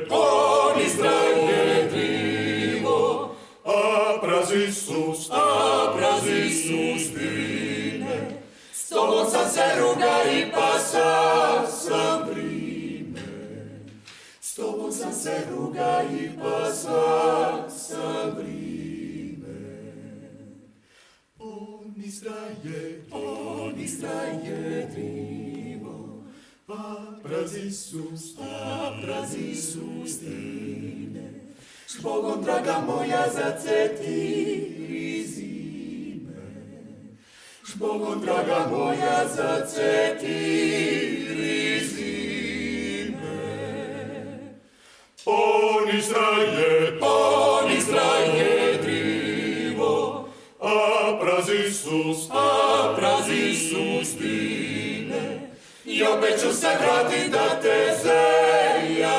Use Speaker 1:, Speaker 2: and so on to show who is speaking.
Speaker 1: on Izraje drivo,
Speaker 2: a praz
Speaker 1: Isus dine. S tobom sam se ruga i pasa sam vrime. S tobom sam se ruga i pasa sam vrime. On Izraje drivo, a praz Isus dine. S Bogom, draga moja, zaceti zime. S Bogom, draga moja, zaceti zime.
Speaker 2: on
Speaker 1: Izraje drivo,
Speaker 2: a praz
Speaker 1: Isus dine. I opet ću se vratit da te zeja